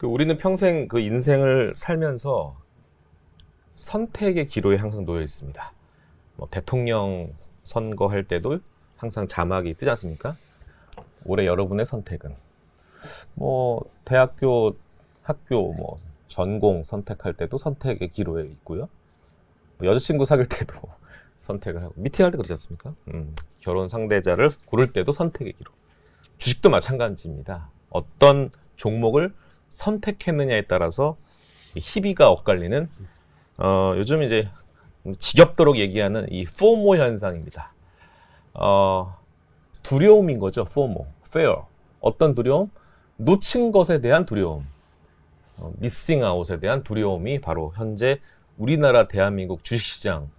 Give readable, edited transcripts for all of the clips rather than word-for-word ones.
우리는 평생 그 인생을 살면서 선택의 기로에 항상 놓여 있습니다. 뭐 대통령 선거할 때도 항상 자막이 뜨지 않습니까? 올해 여러분의 선택은 뭐 대학교 학교 뭐 전공 선택할 때도 선택의 기로에 있고요. 여자친구 사귈 때도 선택을 하고 미팅할 때 그렇지 않습니까? 결혼 상대자를 고를 때도 선택의 기로. 주식도 마찬가지입니다. 어떤 종목을 선택했느냐에 따라서 희비가 엇갈리는 요즘 이제 지겹도록 얘기하는 이 포모 현상입니다. 두려움인 거죠. 포모, fear. 어떤 두려움? 놓친 것에 대한 두려움. 미싱 아웃에 대한 두려움이 바로 현재 우리나라 대한민국 주식시장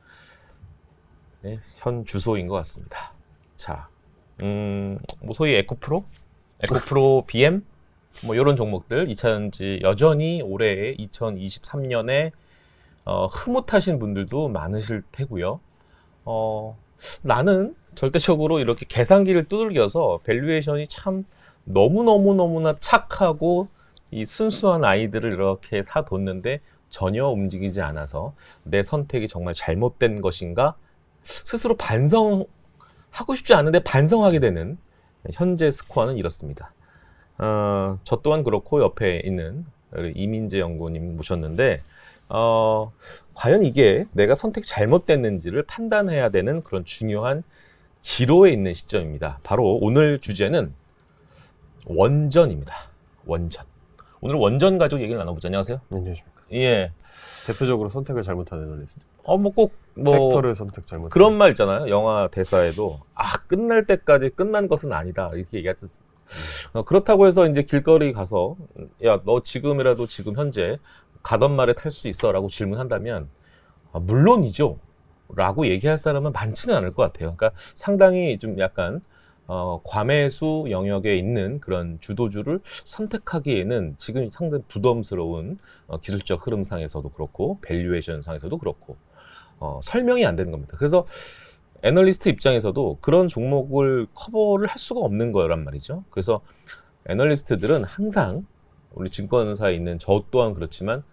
현 주소인 것 같습니다. 자, 뭐 소위 에코프로, BM, 뭐 이런 종목들 2차전지 여전히 올해 2023년에 흐뭇하신 분들도 많으실 테고요. 나는 절대적으로 이렇게 계산기를 두들겨서 밸류에이션이 참 너무나 착하고 이 순수한 아이들을 이렇게 사뒀는데 전혀 움직이지 않아서 내 선택이 정말 잘못된 것인가 스스로 반성하고 싶지 않은데 반성하게 되는 현재 스코어는 이렇습니다. 저 또한 그렇고 옆에 있는 이민재 연구원님 모셨는데 과연 이게 내가 선택 잘못됐는지를 판단해야 되는 그런 중요한 기로에 있는 시점입니다. 바로 오늘 주제는 원전입니다. 원전. 오늘 원전 가족 얘기를 나눠보죠. 안녕하세요. 안녕하십니까. 예. 대표적으로 선택을 잘못한 애널리스트. 섹터를 선택 잘못. 그런 말 있잖아요. 영화 대사에도 끝날 때까지 끝난 것은 아니다 이렇게 얘기하지. 그렇다고 해서 이제 길거리 가서 야, 너 지금이라도 지금 현재 가던 말에 탈 수 있어라고 질문한다면 물론이죠 라고 얘기할 사람은 많지는 않을 것 같아요. 그러니까 상당히 좀 약간 과매수 영역에 있는 그런 주도주를 선택하기에는 지금 상당히 부담스러운 기술적 흐름상에서도 그렇고 밸류에이션 상에서도 그렇고 설명이 안 되는 겁니다. 그래서 애널리스트 입장에서도 그런 종목을 커버를 할 수가 없는 거란 말이죠. 그래서 애널리스트들은 항상 우리 증권사에 있는 저 또한 그렇지만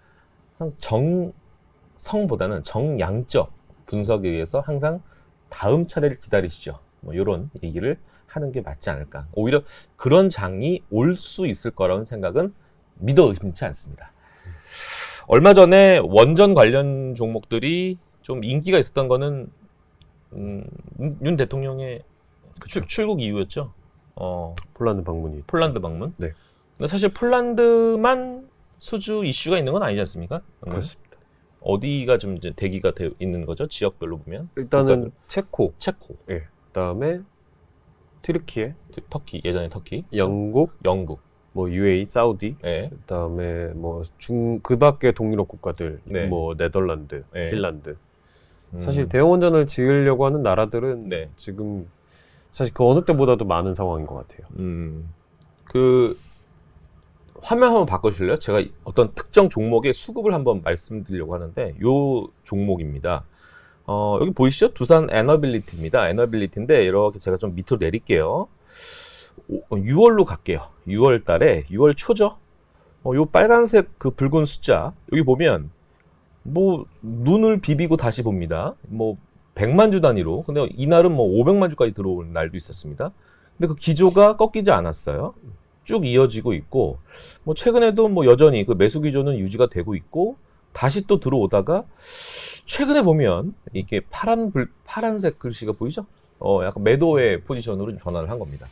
정성보다는 정양적 분석에 의해서 항상 다음 차례를 기다리시죠. 뭐 이런 얘기를 하는 게 맞지 않을까. 오히려 그런 장이 올 수 있을 거라는 생각은 믿어 의심치 않습니다. 얼마 전에 원전 관련 종목들이 좀 인기가 있었던 거는 윤 대통령의 출국 이후였죠. 폴란드 방문이. 폴란드 방문. 네. 근데 사실 폴란드만 수주 이슈가 있는 건 아니지 않습니까? 그렇습니다. 어디가 좀 이제 대기가 있는 거죠? 지역별로 보면. 일단은 체코. 예. 그다음에 튀르키예, 터키, 예전에 터키. 영국, 뭐 UAE, 사우디. 예. 그다음에 뭐 그 밖에 동유럽 국가들, 네. 뭐 네덜란드, 예. 핀란드. 사실 대형 원전을 지으려고 하는 나라들은 네. 지금 사실 그 어느 때보다도 많은 상황인 것 같아요. 그 화면 한번 바꿔주실래요? 제가 어떤 특정 종목의 수급을 한번 말씀드리려고 하는데 요 종목입니다. 여기 보이시죠? 두산 에너빌리티입니다. 에너빌리티인데 이렇게 제가 좀 밑으로 내릴게요. 6월로 갈게요. 6월 달에 6월 초죠? 요 빨간색 그 붉은 숫자 여기 보면 뭐 눈을 비비고 다시 봅니다. 뭐 100만 주 단위로. 근데 이날은 뭐 500만 주까지 들어올 날도 있었습니다. 근데 그 기조가 꺾이지 않았어요. 쭉 이어지고 있고 뭐 최근에도 뭐 여전히 그 매수 기조는 유지가 되고 있고 다시 또 들어오다가 최근에 보면 이게 파란색 글씨가 보이죠? 약간 매도의 포지션으로 좀 전환을 한 겁니다.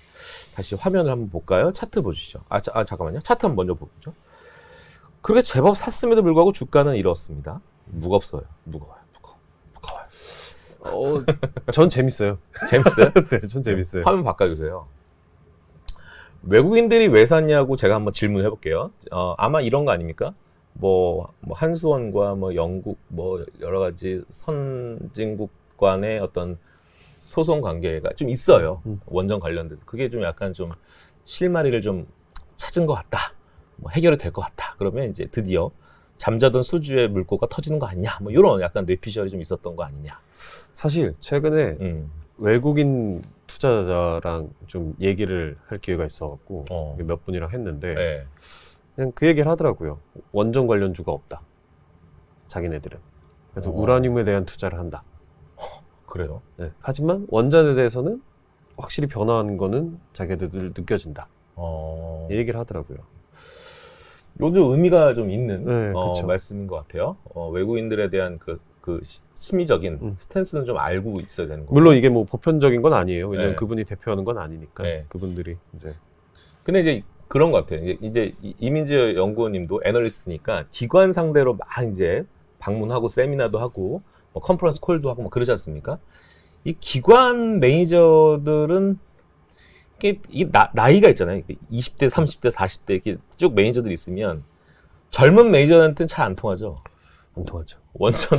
다시 화면을 한번 볼까요? 차트 보시죠. 잠깐만요. 차트 한번 먼저 보죠. 그렇게 제법 샀음에도 불구하고 주가는 이렇습니다. 무겁어요. 무거워요. 전 재밌어요. 재밌어요? 네, 전 재밌어요. 화면 바꿔주세요. 외국인들이 왜 샀냐고 제가 한번 질문해 볼게요. 아마 이런 거 아닙니까? 뭐 한수원과 뭐 영국 뭐 여러 가지 선진국 간의 어떤 소송 관계가 좀 있어요. 원전 관련돼서 그게 좀 약간 좀 실마리를 좀 찾은 것 같다. 뭐 해결이 될 것 같다. 그러면 이제 드디어 잠자던 수주의 물꼬가 터지는 거 아니냐. 뭐 이런 약간 뇌피셜이 좀 있었던 거 아니냐. 사실 최근에 외국인 투자자랑 좀 얘기를 할 기회가 있어갖고 몇 분이랑 했는데 네. 그냥 그 얘기를 하더라고요. 원전 관련주가 없다. 자기네들은. 그래서 우라늄에 대한 투자를 한다. 그래요? 네. 하지만 원전에 대해서는 확실히 변화한 거는 자기네들 느껴진다. 이 얘기를 하더라고요. 요즘 의미가 좀 있는 네, 그쵸. 말씀인 것 같아요. 외국인들에 대한 그 심리적인 스탠스는 좀 알고 있어야 되는 거고. 물론 이게 뭐 보편적인 건 아니에요. 왜냐면 네. 그분이 대표하는 건 아니니까. 네. 그분들이 이제. 근데 이제 그런 것 같아요. 이제 이민재 연구원님도 애널리스트니까 기관 상대로 막 이제 방문하고 세미나도 하고 뭐 컨퍼런스 콜도 하고 막 그러지 않습니까? 이 기관 매니저들은 이게 나이가 있잖아요. 20대, 30대, 40대 이렇게 쭉 매니저들이 있으면 젊은 매니저한테는 잘 안 통하죠. 안 통하죠. 원전.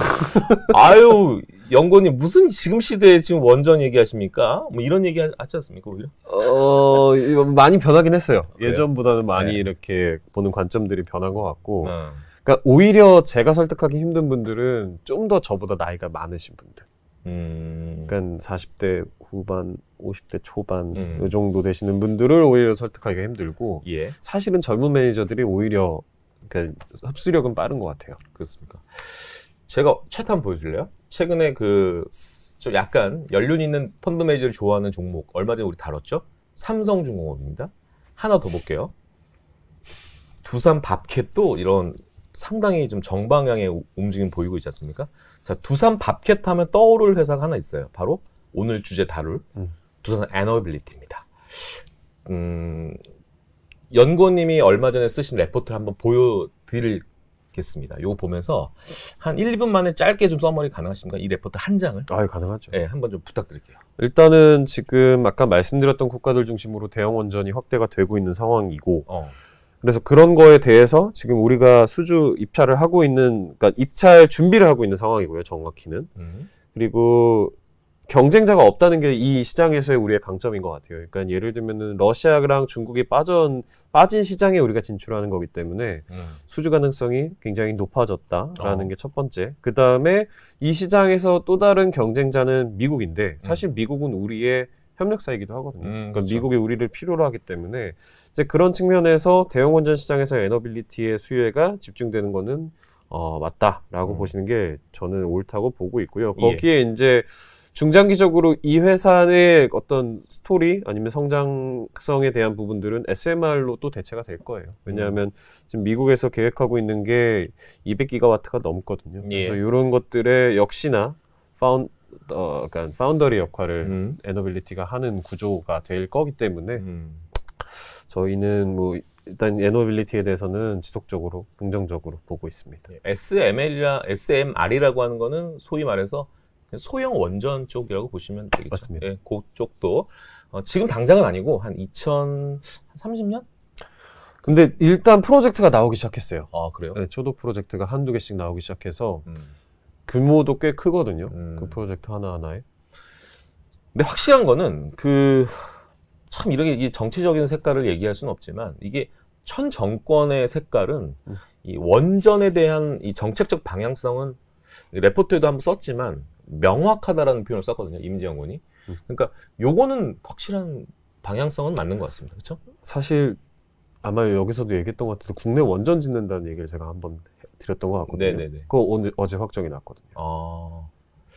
아유, 연구원님 무슨 지금 시대에 지금 원전 얘기하십니까? 뭐 이런 얘기 하지 않습니까, 오히려? 이거 많이 변하긴 했어요. 그래요? 예전보다는 많이 네. 이렇게 보는 관점들이 변한 것 같고. 어. 그러니까 오히려 제가 설득하기 힘든 분들은 좀 더 저보다 나이가 많으신 분들. 그러니까 40대 후반, 50대 초반 이 정도 되시는 분들을 오히려 설득하기가 힘들고 예. 사실은 젊은 매니저들이 오히려 그러니까 흡수력은 빠른 것 같아요. 그렇습니까? 제가 차트 한번 보여줄래요? 최근에 좀 약간 연륜 있는 펀드 매니저를 좋아하는 종목 얼마 전에 우리 다뤘죠? 삼성중공업입니다. 하나 더 볼게요. 두산 밥캣도 이런 상당히 좀 정방향의 움직임 보이고 있지 않습니까? 자, 두산 밥캣 하면 떠오를 회사가 하나 있어요. 바로 오늘 주제 다룰 두산 에너빌리티입니다. 연구원님이 얼마 전에 쓰신 레포트를 한번 보여드리겠습니다. 이거 보면서 한 1, 2분 만에 짧게 좀 서머리 가능하십니까? 이 레포트 한 장을? 가능하죠. 네, 한번 좀 부탁드릴게요. 일단은 지금 아까 말씀드렸던 국가들 중심으로 대형 원전이 확대가 되고 있는 상황이고 그래서 그런 거에 대해서 지금 우리가 수주 입찰을 하고 있는, 그러니까 입찰 준비를 하고 있는 상황이고요, 정확히는. 그리고 경쟁자가 없다는 게 이 시장에서의 우리의 강점인 것 같아요. 그러니까 예를 들면은 러시아랑 중국이 빠진 시장에 우리가 진출하는 거기 때문에 수주 가능성이 굉장히 높아졌다라는 게 첫 번째. 그 다음에 이 시장에서 또 다른 경쟁자는 미국인데 사실 미국은 우리의 협력사이기도 하거든요. 그러니까 그렇죠. 미국이 우리를 필요로 하기 때문에 이제 그런 측면에서 대형 원전 시장에서 에너빌리티의 수요가 집중되는 거는 맞다라고 보시는 게 저는 옳다고 보고 있고요. 거기에 이제 중장기적으로 이 회사의 어떤 스토리 아니면 성장성에 대한 부분들은 SMR로 또 대체가 될 거예요. 왜냐하면 지금 미국에서 계획하고 있는 게 200기가와트가 넘거든요. 그래서 이런 것들에 역시나 그러니까 파운더리 역할을 에너빌리티가 하는 구조가 될 거기 때문에 저희는 뭐 일단 에너빌리티에 대해서는 지속적으로 긍정적으로 보고 있습니다. SMR이라고 하는 거는 소위 말해서 소형 원전 쪽이라고 보시면 되겠죠. 맞습니다. 예, 그쪽도 지금 당장은 아니고 한 2030년? 근데 일단 프로젝트가 나오기 시작했어요. 아, 그래요? 네, 초도 프로젝트가 한두 개씩 나오기 시작해서 규모도 꽤 크거든요. 그 프로젝트 하나하나에. 근데 확실한 거는 참 이렇게 이 정치적인 색깔을 얘기할 수는 없지만 이게 전 정권의 색깔은 이 원전에 대한 이 정책적 방향성은 레포트에도 한번 썼지만 명확하다라는 표현을 썼거든요. 이민재 연구원이. 그러니까 요거는 확실한 방향성은 맞는 것 같습니다. 그렇죠? 사실 아마 여기서도 얘기했던 것 같아도 국내 원전 짓는다는 얘기를 제가 한번 드렸던 것 같거든요. 네네네. 그거 어제 확정이 났거든요.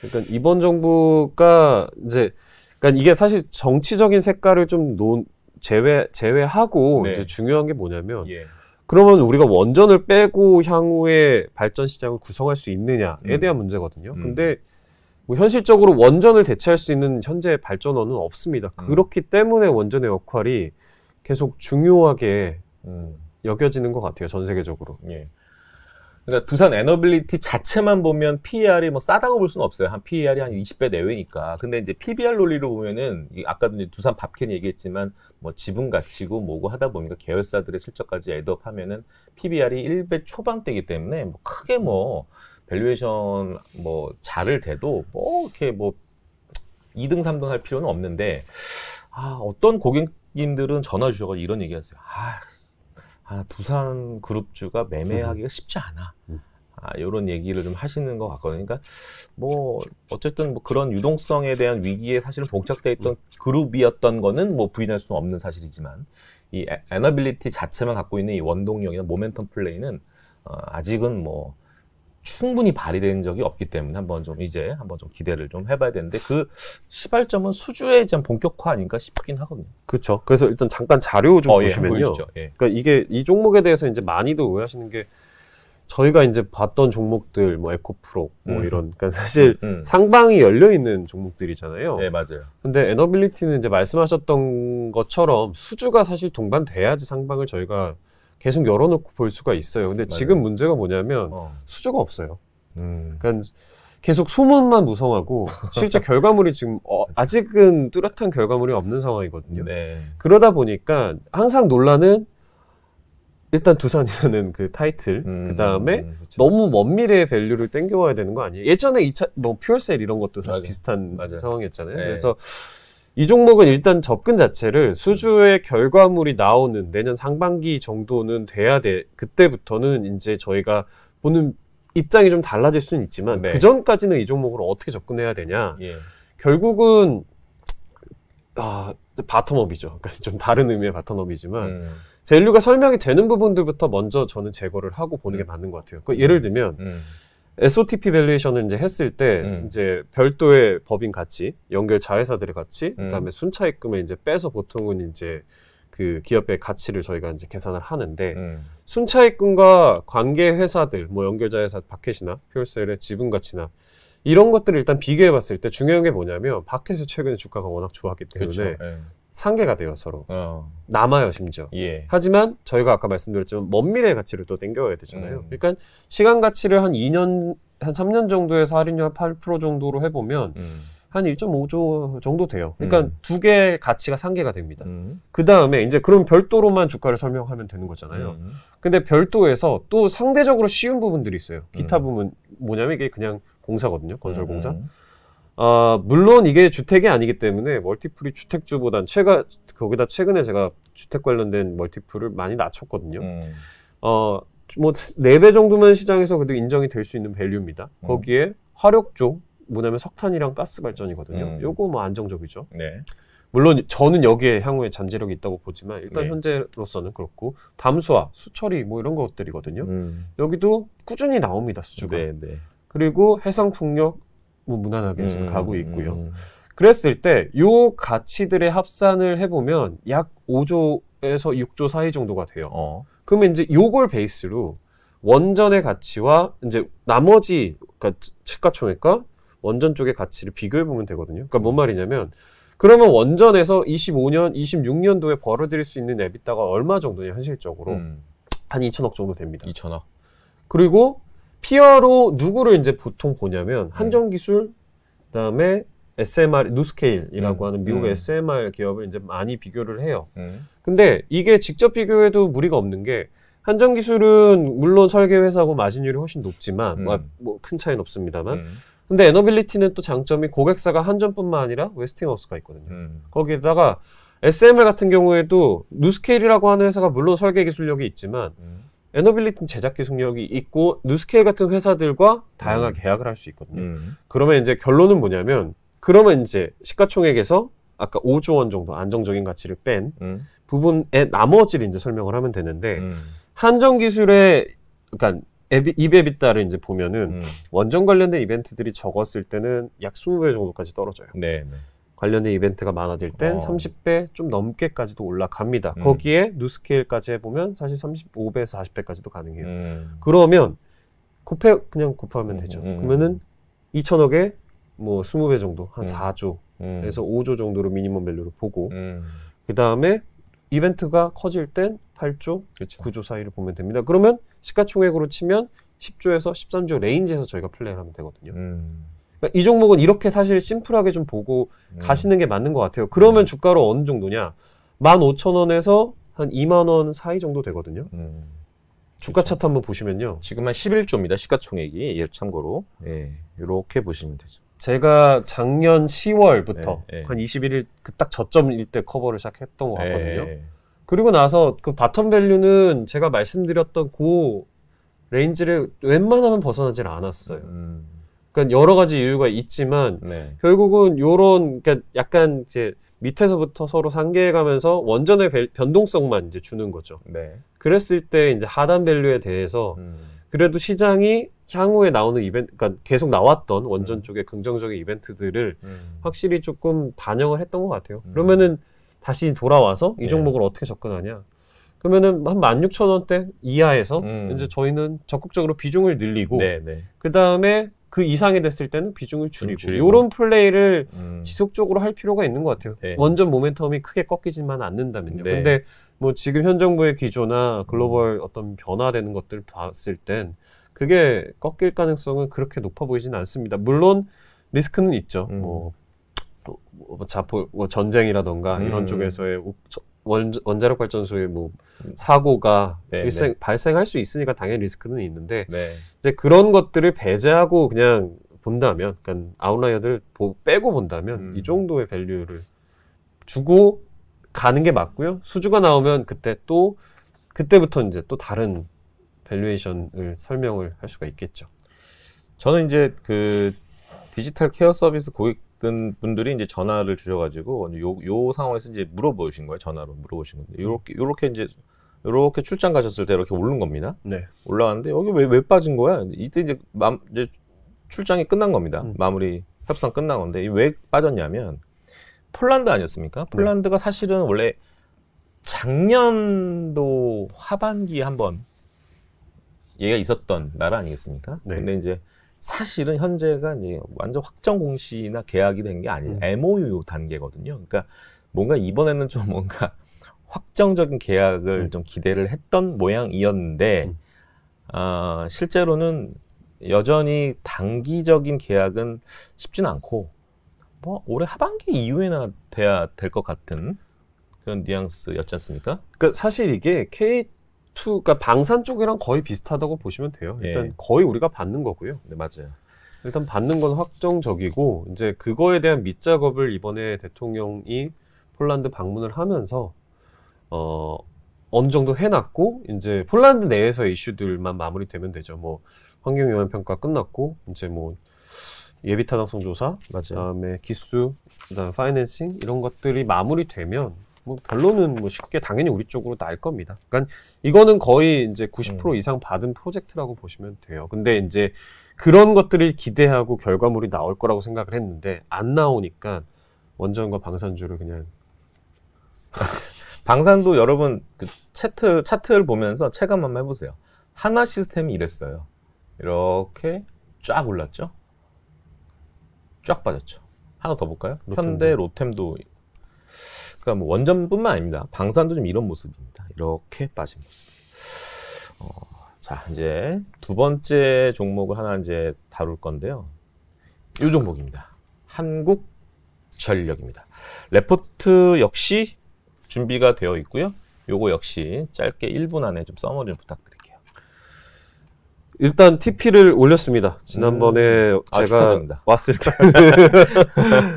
그러니까 이번 정부가 이제 그러니까 이게 사실 정치적인 색깔을 좀 제외하고 네. 이제 중요한 게 뭐냐면 그러면 우리가 원전을 빼고 향후에 발전 시장을 구성할 수 있느냐에 대한 문제거든요. 근데 뭐 현실적으로 원전을 대체할 수 있는 현재 발전원은 없습니다. 그렇기 때문에 원전의 역할이 계속 중요하게 여겨지는 것 같아요. 전 세계적으로. 예. 그러니까 두산 에너빌리티 자체만 보면 PER이 뭐 싸다고 볼 수는 없어요. 한 PER이 한 20배 내외니까. 근데 이제 PBR 논리로 보면은 아까도 이제 두산 밥캔 얘기했지만 뭐 지분 가치고 뭐고 하다 보니까 계열사들의 실적까지 애드업하면은 PBR이 1배 초반대이기 때문에 뭐 크게 뭐 밸류에이션 뭐 잘을 대도 뭐 이렇게 뭐 2등 3등 할 필요는 없는데 어떤 고객님들은 전화 주셔서 이런 얘기하세요. 두산 그룹주가 매매하기가 쉽지 않아. 이런 얘기를 좀 하시는 것 같거든요. 그러니까 뭐 어쨌든 뭐 그런 유동성에 대한 위기에 사실은 봉착돼 있던 그룹이었던 거는 뭐 부인할 수는 없는 사실이지만 이 에너빌리티 자체만 갖고 있는 이 원동력이나 모멘텀 플레이는 아직은 뭐 충분히 발휘된 적이 없기 때문에 한번 좀 기대를 좀 해봐야 되는데 그 시발점은 수주의 좀 본격화 아닌가 싶긴 하거든요. 그렇죠. 그래서 일단 잠깐 자료 좀 보시면요. 예. 그러니까 이게 이 종목에 대해서 이제 많이들 오해하시는 게 저희가 이제 봤던 종목들 뭐 에코프로 뭐 이런 그러니까 사실 상방이 열려 있는 종목들이잖아요. 네, 맞아요. 근데 에너빌리티는 이제 말씀하셨던 것처럼 수주가 사실 동반돼야지 상방을 저희가 계속 열어놓고 볼 수가 있어요. 근데 맞아요. 지금 문제가 뭐냐면 수주가 없어요. 그러니까 계속 소문만 무성하고 실제 결과물이 지금 아직은 뚜렷한 결과물이 없는 상황이거든요. 네. 그러다 보니까 항상 논란은 일단 두산이라는 그 타이틀 그 다음에 그렇죠. 너무 먼 미래의 밸류를 땡겨와야 되는 거 아니에요? 예전에 2차 뭐 퓨어셀 이런 것도 사실 맞아요. 비슷한 맞아요. 상황이었잖아요. 네. 그래서 이 종목은 일단 접근 자체를 수주의 결과물이 나오는 내년 상반기 정도는 돼야 돼. 그때부터는 이제 저희가 보는 입장이 좀 달라질 수는 있지만 네. 그 전까지는 이 종목을 어떻게 접근해야 되냐. 예. 결국은 바텀업이죠. 그러니까 좀 다른 의미의 바텀업이지만 밸류가 설명이 되는 부분들부터 먼저 저는 제거를 하고 보는 게 맞는 것 같아요. 예를 들면 SOTP 밸류에이션을 이제 했을 때 이제 별도의 법인 가치, 연결 자회사들의 가치, 그다음에 순차입금을 이제 빼서 보통은 이제 그 기업의 가치를 저희가 이제 계산을 하는데 순차입금과 관계 회사들, 뭐 연결 자회사 바켓이나 퓨어셀의 지분 가치나 이런 것들을 일단 비교해 봤을 때 중요한 게 뭐냐면 바켓의 최근에 주가가 워낙 좋았기 때문에 그렇죠. 예. 상계가 돼요, 서로. 남아요, 심지어. 예. 하지만 저희가 아까 말씀드렸지만 먼 미래의 가치를 또 땡겨야 되잖아요. 그러니까 시간 가치를 한 2년, 한 3년 정도에서 할인율 한 8% 정도로 해보면 한 1.5조 정도 돼요. 그러니까 두 개의 가치가 상계가 됩니다. 그 다음에 이제 그럼 별도로만 주가를 설명하면 되는 거잖아요. 근데 별도에서 또 상대적으로 쉬운 부분들이 있어요. 기타 부분 뭐냐면 이게 그냥 공사거든요. 건설공사. 물론 이게 주택이 아니기 때문에 멀티플이 주택주보단 거기다 최근에 제가 주택 관련된 멀티플을 많이 낮췄거든요. 뭐 4배 정도면 시장에서 그래도 인정이 될 수 있는 밸류입니다. 거기에 화력조, 뭐냐면 석탄이랑 가스 발전이거든요. 요거 뭐 안정적이죠. 네. 물론 저는 여기에 향후에 잠재력이 있다고 보지만 일단 네. 현재로서는 그렇고 담수화, 수처리 뭐 이런 것들이거든요. 여기도 꾸준히 나옵니다, 수주가. 네, 네. 그리고 해상풍력 뭐 무난하게 지금 가고 있고요. 그랬을 때 요 가치들의 합산을 해보면 약 5조에서 6조 사이 정도가 돼요. 그러면 이제 요걸 베이스로 원전의 가치와 이제 나머지 그러니까 시가총액과 원전 쪽의 가치를 비교해보면 되거든요. 그러니까 뭔 말이냐면 그러면 원전에서 25년, 26년도에 벌어들일 수 있는 에비타가 얼마 정도냐 현실적으로 한 2천억 정도 됩니다. 2천억. 그리고 피어로 누구를 이제 보통 보냐면 한전기술, 그다음에 SMR, 누스케일이라고 하는 미국의 SMR 기업을 이제 많이 비교를 해요. 근데 이게 직접 비교해도 무리가 없는 게 한전기술은 물론 설계 회사고 마진율이 훨씬 높지만 뭐 큰 차이는 없습니다만 근데 에너빌리티는 또 장점이 고객사가 한전뿐만 아니라 웨스팅하우스가 있거든요. 거기에다가 SMR 같은 경우에도 누스케일이라고 하는 회사가 물론 설계 기술력이 있지만 에너빌리티는 제작 기술력이 있고 누스케일 같은 회사들과 다양하게 계약을 할 수 있거든요. 그러면 이제 결론은 뭐냐면 그러면 이제 시가총액에서 아까 5조 원 정도 안정적인 가치를 뺀 부분의 나머지를 이제 설명을 하면 되는데 한전기술의 그러니까 이베비타를 이제 보면은 원전 관련된 이벤트들이 적었을 때는 약 20배 정도까지 떨어져요. 네, 네. 관련된 이벤트가 많아질 땐 30배 좀 넘게까지도 올라갑니다. 거기에 누스케일까지 해보면 사실 35배에서 40배까지도 가능해요. 그러면 그냥 곱하면 되죠. 그러면은 2천억에 뭐 20배 정도, 한 4조에서 5조 정도로 미니멈 밸류를 보고 그 다음에 이벤트가 커질 땐 8조, 그렇죠. 9조 사이를 보면 됩니다. 그러면 시가총액으로 치면 10조에서 13조 레인지에서 저희가 플레이를 하면 되거든요. 그러니까 이 종목은 이렇게 사실 심플하게 좀 보고 가시는 게 맞는 것 같아요. 그러면 주가로 어느 정도냐? 15,000원에서 한 2만원 사이 정도 되거든요. 주가 차트 한번 보시면요. 지금 한 11조입니다. 시가총액이. 참고로. 예, 이렇게 보시면 되죠. 제가 작년 10월부터 네, 네. 한 21일 그 딱 저점일 때 커버를 시작했던 것 같거든요. 예. 그리고 나서 그 바텀 밸류는 제가 말씀드렸던 그 레인지를 웬만하면 벗어나질 않았어요. 그러니까 여러 가지 이유가 있지만 네. 결국은 요런 그러니까 약간 이제 밑에서부터 서로 상계해가면서 원전의 변동성만 이제 주는 거죠. 네. 그랬을 때 이제 하단 밸류에 대해서 그래도 시장이 향후에 나오는 이벤트, 그러니까 계속 나왔던 원전 쪽의 긍정적인 이벤트들을 확실히 조금 반영을 했던 것 같아요. 그러면은 다시 돌아와서 이 종목을 어떻게 접근하냐? 그러면은 한 16,000원대 이하에서 이제 저희는 적극적으로 비중을 늘리고 그 다음에 그 이상이 됐을 때는 비중을 줄이고 이런 플레이를 지속적으로 할 필요가 있는 것 같아요. 원전 모멘텀이 크게 꺾이지만 않는다면요. 근데 뭐 지금 현 정부의 기조나 글로벌 어떤 변화되는 것들 봤을 땐 그게 꺾일 가능성은 그렇게 높아 보이진 않습니다. 물론 리스크는 있죠. 뭐 자포 전쟁이라던가 이런 쪽에서의 원자력 발전소의 뭐 사고가 발생할 수 있으니까 당연히 리스크는 있는데 이제 그런 것들을 배제하고 그냥 본다면, 그러니까 아웃라이어들 빼고 본다면 이 정도의 밸류를 주고 가는 게 맞고요. 수주가 나오면 그때부터 이제 또 다른 밸류에이션을 설명을 할 수가 있겠죠. 저는 이제 그 디지털 케어 서비스 고객분들이 이제 전화를 주셔가지고 요 상황에서 이제 물어보신 거예요. 전화로 물어보신 건데 요렇게 이제 요렇게 출장 가셨을 때 이렇게 오른 겁니다. 올라왔는데 여기 왜 빠진 거야? 이때 이제 출장이 끝난 겁니다. 마무리 협상 끝난 건데 왜 빠졌냐면 폴란드 아니었습니까? 폴란드가 사실은 원래 작년도 하반기에 한번 얘가 있었던 나라 아니겠습니까? 근데 이제 사실은 현재가 이제 완전 확정 공시나 계약이 된 게 아니에요. MOU 단계거든요. 그러니까 뭔가 이번에는 좀 뭔가 확정적인 계약을 좀 기대를 했던 모양이었는데 실제로는 여전히 단기적인 계약은 쉽지는 않고 뭐 올해 하반기 이후에나 돼야 될 것 같은 그런 뉘앙스였지 않습니까? 그러니까 사실 이게 K2가 방산 쪽이랑 거의 비슷하다고 보시면 돼요. 일단 거의 우리가 받는 거고요. 네, 맞아요. 일단 받는 건 확정적이고 이제 그거에 대한 밑작업을 이번에 대통령이 폴란드 방문을 하면서 어느 정도 해놨고 이제 폴란드 내에서의 이슈들만 마무리되면 되죠. 뭐 환경영향 평가 끝났고 이제 뭐 예비 타당성 조사, 그다음에 기수, 그다음 파이낸싱 이런 것들이 마무리되면 뭐 결론은 뭐 쉽게 당연히 우리 쪽으로 날 겁니다. 그러니까 이거는 거의 이제 90% 이상 받은 프로젝트라고 보시면 돼요. 근데 이제 그런 것들을 기대하고 결과물이 나올 거라고 생각을 했는데 안 나오니까 원전과 방산주를 그냥 방산도 여러분 그 차트를 보면서 체감 한번 해보세요. 하나 시스템이 이랬어요. 이렇게 쫙 올랐죠. 쫙 빠졌죠. 하나 더 볼까요? 현대, 로템도. 그러니까 뭐 원전뿐만 아닙니다. 방산도 좀 이런 모습입니다. 이렇게 빠진 모습. 자, 이제 두 번째 종목을 하나 이제 다룰 건데요. 이 종목입니다. 한국전력입니다. 레포트 역시 준비가 되어 있고요. 요거 역시 짧게 1분 안에 좀 서머리 부탁드릴게요. 일단 TP를 올렸습니다. 지난번에 제가 축하드립니다. 왔을 때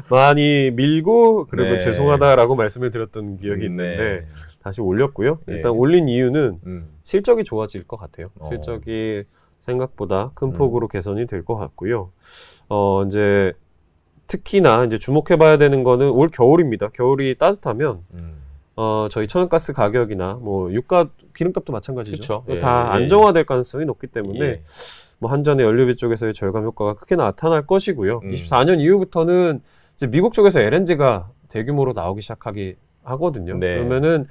많이 밀고 그리고 죄송하다라고 말씀을 드렸던 기억이 있는데 다시 올렸고요. 일단 올린 이유는 실적이 좋아질 것 같아요. 실적이 생각보다 큰 폭으로 개선이 될 것 같고요. 이제 특히나 이제 주목해봐야 되는 거는 올 겨울입니다. 겨울이 따뜻하면 저희 천연가스 가격이나 뭐 유가, 기름값도 마찬가지죠. 다 안정화될 가능성이 높기 때문에 뭐 한전의 연료비 쪽에서의 절감 효과가 크게 나타날 것이고요. 24년 이후부터는 이제 미국 쪽에서 LNG가 대규모로 나오기 시작하기 하거든요. 그러면은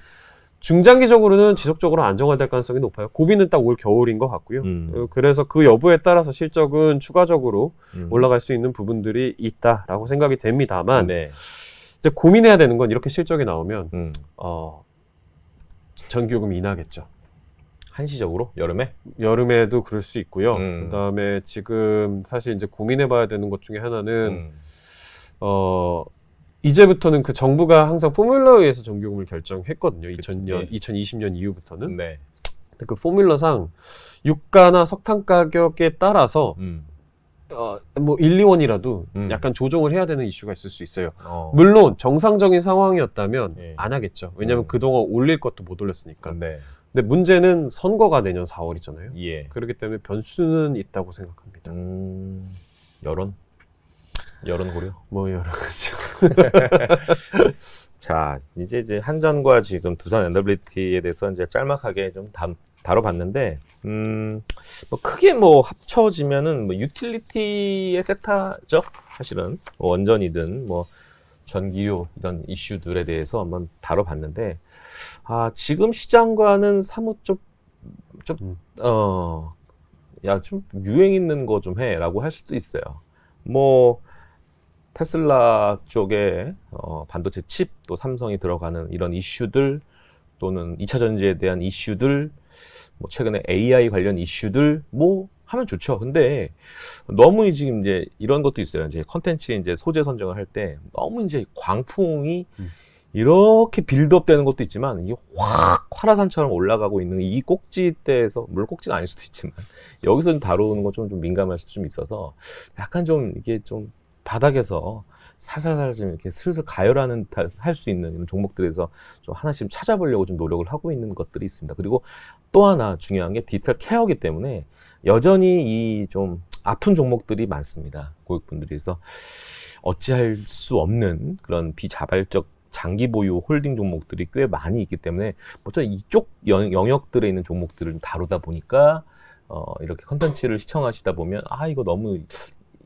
중장기적으로는 지속적으로 안정화될 가능성이 높아요. 고비는 딱 올 겨울인 것 같고요. 그래서 그 여부에 따라서 실적은 추가적으로 올라갈 수 있는 부분들이 있다라고 생각이 됩니다만 이제 고민해야 되는 건 이렇게 실적이 나오면 전기요금이 인하겠죠. 한시적으로? 여름에? 여름에도 그럴 수 있고요. 그다음에 지금 사실 이제 고민해봐야 되는 것 중에 하나는 이제부터는 그 정부가 항상 포뮬러에 의해서 전기요금을 결정했거든요. 2020년 이후부터는. 그 포뮬러상 유가나 석탄 가격에 따라서 뭐 1, 2원이라도 약간 조정을 해야 되는 이슈가 있을 수 있어요. 물론 정상적인 상황이었다면 안 하겠죠. 왜냐하면 그동안 올릴 것도 못 올렸으니까. 근데 문제는 선거가 내년 4월이잖아요. 그렇기 때문에 변수는 있다고 생각합니다. 여론? 여론 고려. 뭐 여러 가지. 자, 이제 한전과 지금 두산 NWT에 대해서 이제 짤막하게 좀 다뤄봤는데, 뭐 크게 뭐 합쳐지면은 뭐 유틸리티의 섹터죠. 사실은 뭐 원전이든 뭐 전기료 이런 이슈들에 대해서 한번 다뤄봤는데, 지금 시장과는 사뭇 좀 유행 있는 거 좀 해라고 할 수도 있어요. 뭐 테슬라 쪽에 반도체 칩 또 삼성이 들어가는 이런 이슈들 또는 2차 전지에 대한 이슈들 뭐 최근에 AI 관련 이슈들 뭐 하면 좋죠. 근데 너무 지금 이제 이런 것도 있어요. 이제 컨텐츠 이제 소재 선정을 할 때 너무 이제 광풍이 이렇게 빌드업 되는 것도 있지만 이게 확 화라산처럼 올라가고 있는 이 꼭지대에서 물론 꼭지가 아닐 수도 있지만 여기서 다루는 건 좀 민감할 수도 좀 있어서 약간 좀 이게 좀 바닥에서 살살살 좀 이렇게 슬슬 가열하는 할 수 있는 이런 종목들에서 좀 하나씩 찾아보려고 좀 노력을 하고 있는 것들이 있습니다. 그리고 또 하나 중요한 게 디지털 케어이기 때문에 여전히 이 좀 아픈 종목들이 많습니다. 고객분들이. 그래서 어찌할 수 없는 그런 비자발적 장기 보유 홀딩 종목들이 꽤 많이 있기 때문에 먼저 이쪽 영역들에 있는 종목들을 다루다 보니까 이렇게 컨텐츠를 시청하시다 보면 이거 너무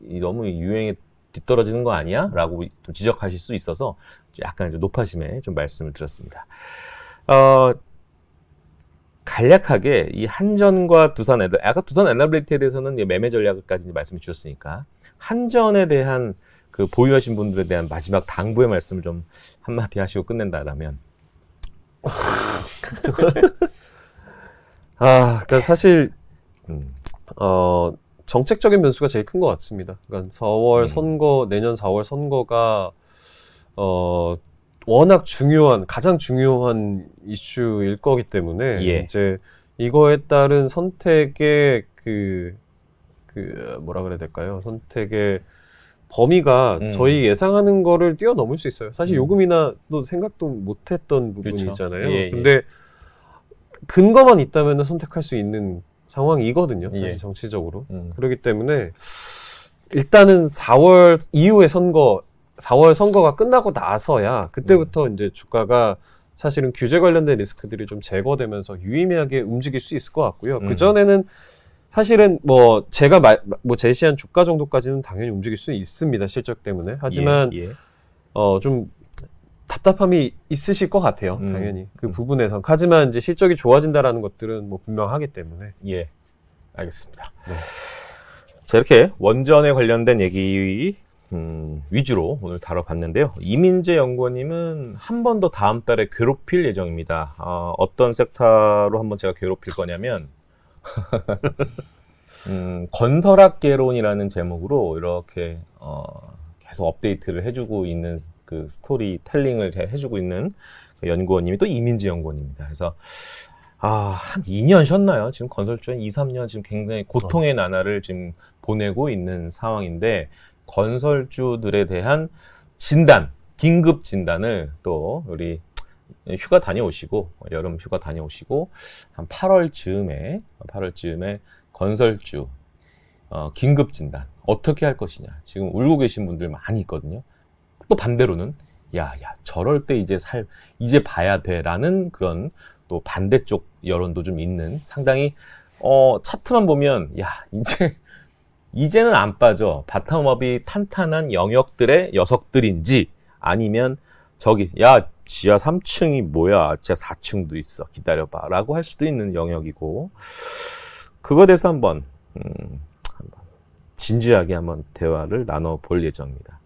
유행에 뒤떨어지는 거 아니야? 라고 좀 지적하실 수 있어서 약간 좀 높아심에 좀 말씀을 드렸습니다. 간략하게 이 한전과 두산 NWT에 대해서는 매매 전략까지 말씀해 주셨으니까 한전에 대한 그 보유하신 분들에 대한 마지막 당부의 말씀을 좀 한마디 하시고 끝낸다라면 그러니까 사실 정책적인 변수가 제일 큰 것 같습니다. 그러니까 4월 선거, 내년 4월 선거가 워낙 가장 중요한 이슈일 거기 때문에 이제 이거에 따른 선택의 뭐라 그래야 될까요? 선택의 범위가 저희 예상하는 거를 뛰어넘을 수 있어요. 사실 요금이나 또 생각도 못했던 부분이잖아요. 근데 근거만 있다면 선택할 수 있는 상황이거든요. 사실 정치적으로. 그렇기 때문에 일단은 4월 이후의 4월 선거가 끝나고 나서야 그때부터 이제 주가가 사실은 규제 관련된 리스크들이 좀 제거되면서 유의미하게 움직일 수 있을 것 같고요. 그전에는 사실은 뭐 제가 제시한 주가 정도까지는 당연히 움직일 수 있습니다. 실적 때문에. 하지만 좀 답답함이 있으실 것 같아요. 당연히 그 부분에선. 하지만 이제 실적이 좋아진다라는 것들은 뭐 분명하기 때문에. 알겠습니다. 자, 이렇게 원전에 관련된 얘기 위주로 오늘 다뤄봤는데요. 이민재 연구원님은 한 번 더 다음 달에 괴롭힐 예정입니다. 어떤 섹터로 한번 제가 괴롭힐 거냐면 건설학개론이라는 제목으로 이렇게 계속 업데이트를 해주고 있는 그 스토리 텔링을 해주고 있는 그 연구원님이 또 이민재 연구원입니다. 그래서 한 2년 쉬었나요? 지금 건설주에 2, 3년 지금 굉장히 고통의 나날을 지금 보내고 있는 상황인데 건설주들에 대한 진단, 긴급 진단을 또 우리 휴가 다녀오시고 여름 휴가 다녀오시고 한 8월 즈음에 건설주 긴급 진단 어떻게 할 것이냐 지금 울고 계신 분들 많이 있거든요. 또 반대로는 야 저럴 때 이제 봐야 돼라는 그런 또 반대쪽 여론도 좀 있는 상당히 차트만 보면 이제는 안 빠져 바텀업이 탄탄한 영역들의 녀석들인지 아니면 저기 지하 3층이 뭐야 지하 4층도 있어 기다려봐 라고 할 수도 있는 영역이고 그거에 대해서 한번 진지하게 한번 대화를 나눠볼 예정입니다.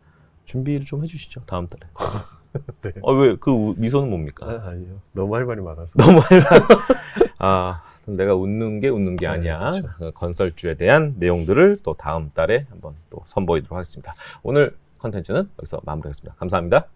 준비를 좀 해주시죠 다음 달에. 네. 왜 그 미소는 뭡니까? 아니요. 너무 할 말이 많아서. 너무 할 말. 내가 웃는 게 아니야. 그렇죠. 건설주에 대한 내용들을 또 다음 달에 한번 또 선보이도록 하겠습니다. 오늘 컨텐츠는 여기서 마무리하겠습니다. 감사합니다.